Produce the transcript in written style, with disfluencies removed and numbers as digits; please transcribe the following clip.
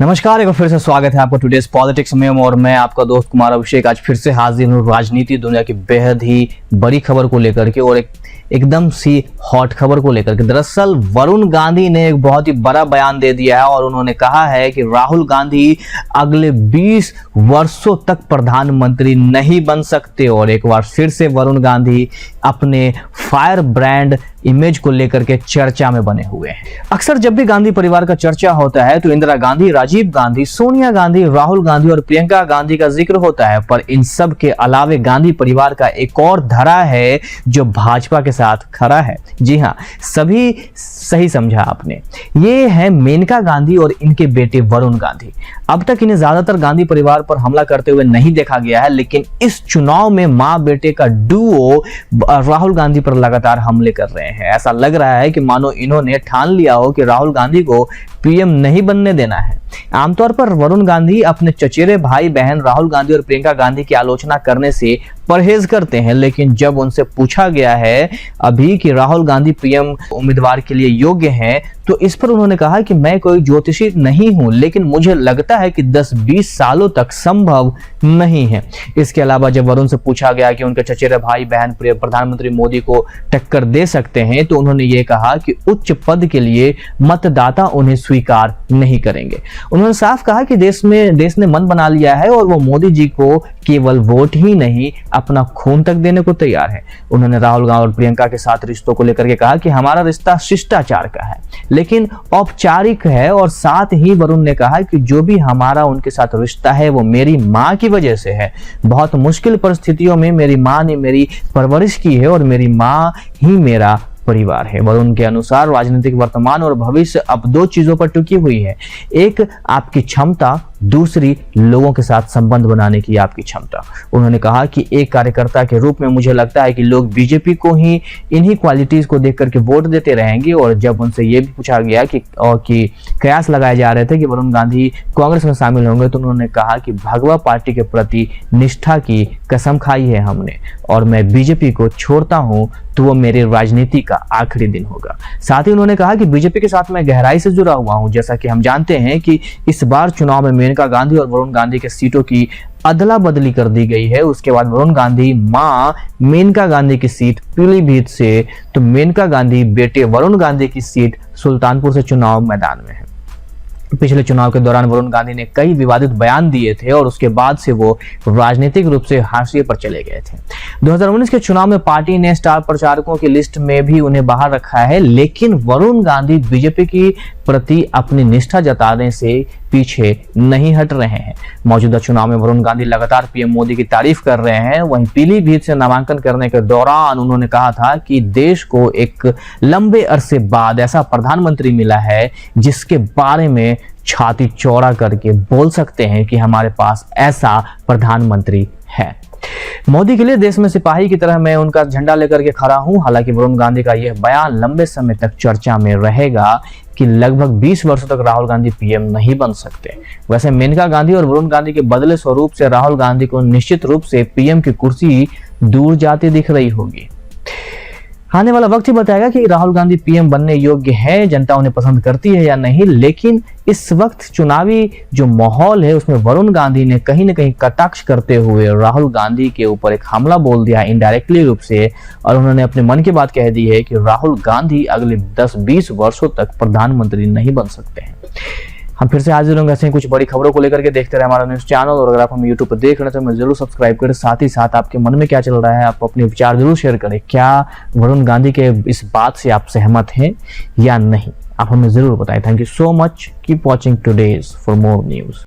नमस्कार, एक बार फिर से स्वागत है आपका टुडेज पॉलिटिक्स में और मैं आपका दोस्त कुमार अभिषेक आज फिर से हाजिर हूँ राजनीति दुनिया की बेहद ही बड़ी खबर को लेकर के और एकदम सी हॉट खबर को लेकर के। दरअसल वरुण गांधी ने एक बहुत ही बड़ा बयान दे दिया है और उन्होंने कहा है कि राहुल गांधी अगले 20 वर्षों तक प्रधानमंत्री नहीं बन सकते। और एक बार फिर से वरुण गांधी अपने फायर ब्रांड इमेज को लेकर के चर्चा में बने हुए हैं। अक्सर जब भी गांधी परिवार का चर्चा होता है तो इंदिरा गांधी, राजीव गांधी, सोनिया गांधी, राहुल गांधी और प्रियंका गांधी का जिक्र होता है, पर इन सब के अलावे गांधी परिवार का एक और धड़ा है जो भाजपा के साथ खड़ा है। जी हाँ, सभी सही समझा आपने, ये है मेनका गांधी और इनके बेटे वरुण गांधी। अब तक इन्हें ज्यादातर गांधी परिवार पर हमला करते हुए नहीं देखा गया है, लेकिन इस चुनाव में मां बेटे का डुओ राहुल गांधी पर लगातार हमले कर रहे हैं। ऐसा लग रहा है कि मानो इन्होंने ठान लिया हो कि राहुल गांधी को पीएम नहीं बनने देना है। आमतौर पर वरुण गांधी अपने चचेरे भाई बहन राहुल गांधी और प्रियंका गांधी की आलोचना करने से परहेज करते हैं, लेकिन जब उनसे पूछा गया है अभी कि राहुल गांधी पीएम उम्मीदवार के लिए योग्य हैं, तो इस पर उन्होंने कहा कि मैं कोई ज्योतिषी नहीं हूं, लेकिन मुझे लगता है कि 10-20 सालों तक संभव नहीं है। इसके अलावा जब वरुण से पूछा गया कि उनके चचेरे भाई बहन प्रधानमंत्री मोदी को टक्कर दे सकते हैं, तो उन्होंने ये कहा कि उच्च पद के लिए मतदाता उन्हें स्वीकार नहीं करेंगे। उन्होंने साफ कहा कि देश ने मन बना लिया है और वो मोदी जी को केवल वोट ही नहीं अपना खून तक देने को तैयार है। उन्होंने राहुल गांधी और प्रियंका के साथ रिश्तों को लेकर के कहा कि हमारा रिश्ता शिष्टाचार का है लेकिन औपचारिक है, और साथ ही वरुण ने कहा कि जो भी हमारा उनके साथ रिश्ता है वो मेरी मां की वजह से है। बहुत मुश्किल परिस्थितियों में मेरी मां ने मेरी परवरिश की है और मेरी मां ही मेरा परिवार है। वरुण के अनुसार राजनीतिक वर्तमान और भविष्य अब दो चीजों पर टिकी हुई है, एक आपकी क्षमता, दूसरी लोगों के साथ संबंध बनाने की आपकी क्षमता। उन्होंने कहा कि एक कार्यकर्ता के रूप में मुझे लगता है कि लोग बीजेपी को ही इन्हीं क्वालिटीज को देख करके वोट देते रहेंगे। और जब उनसे यह भी पूछा गया कि कयास लगाए जा रहे थे कि वरुण गांधी कांग्रेस में शामिल होंगे, तो उन्होंने कहा कि भगवा पार्टी के प्रति निष्ठा की कसम खाई है हमने, और मैं बीजेपी को छोड़ता हूं तो वो मेरी राजनीति का आखिरी दिन होगा। साथ ही उन्होंने कहा कि बीजेपी के साथ मैं गहराई से जुड़ा हुआ हूं। जैसा कि हम जानते हैं कि इस बार चुनाव में मेनका गांधी और वरुण गांधी के सीटों की अदला बदली कर दी गई है। उसके बाद वरुण गांधी मां मेनका गांधी की सीट पीलीभीत से, तो मेनका गांधी बेटे वरुण गांधी की सीट सुल्तानपुर से चुनाव मैदान में है। पिछले चुनाव के दौरान वरुण गांधी ने कई विवादित बयान दिए थे और उसके बाद से वो राजनीतिक रूप से हाशिए पर चले गए थे। 2019 के चुनाव में पार्टी ने स्टार प्रचारकों की लिस्ट में भी उन्हें बाहर रखा है, लेकिन वरुण गांधी बीजेपी की प्रति अपनी निष्ठा जताने से पीछे नहीं हट रहे हैं। मौजूदा चुनाव में वरुण गांधी लगातार पीएम मोदी की तारीफ कर रहे हैं। वहीं पीलीभीत से नामांकन करने के दौरान उन्होंने कहा था कि देश को एक लंबे अरसे बाद ऐसा प्रधानमंत्री मिला है जिसके बारे में छाती चौड़ा करके बोल सकते हैं कि हमारे पास ऐसा प्रधानमंत्री है। मोदी के लिए देश में सिपाही की तरह मैं उनका झंडा लेकर के खड़ा हूं। हालांकि वरुण गांधी का यह बयान लंबे समय तक चर्चा में रहेगा कि लगभग 20 वर्षों तक राहुल गांधी पीएम नहीं बन सकते। वैसे मेनका गांधी और वरुण गांधी के बदले स्वरूप से राहुल गांधी को निश्चित रूप से पीएम की कुर्सी दूर जाती दिख रही होगी। आने वाला वक्त ही बताएगा कि राहुल गांधी पीएम बनने योग्य है, जनता उन्हें पसंद करती है या नहीं। लेकिन इस वक्त चुनावी जो माहौल है उसमें वरुण गांधी ने कहीं ना कहीं कटाक्ष करते हुए राहुल गांधी के ऊपर एक हमला बोल दिया इनडायरेक्टली रूप से, और उन्होंने अपने मन की बात कह दी है कि राहुल गांधी अगले 10-20 वर्षों तक प्रधानमंत्री नहीं बन सकते हैं। हम फिर से हाजिर होंगे ऐसे कुछ बड़ी खबरों को लेकर के। देखते रहे हमारा न्यूज चैनल, और अगर आप हमें यूट्यूब पर देख रहे हैं तो हमें जरूर सब्सक्राइब करें। साथ ही साथ आपके मन में क्या चल रहा है, आप अपने विचार जरूर शेयर करें। क्या वरुण गांधी के इस बात से आप सहमत हैं या नहीं, आप हमें जरूर बताएं। Thank you so much, keep watching today's for more news.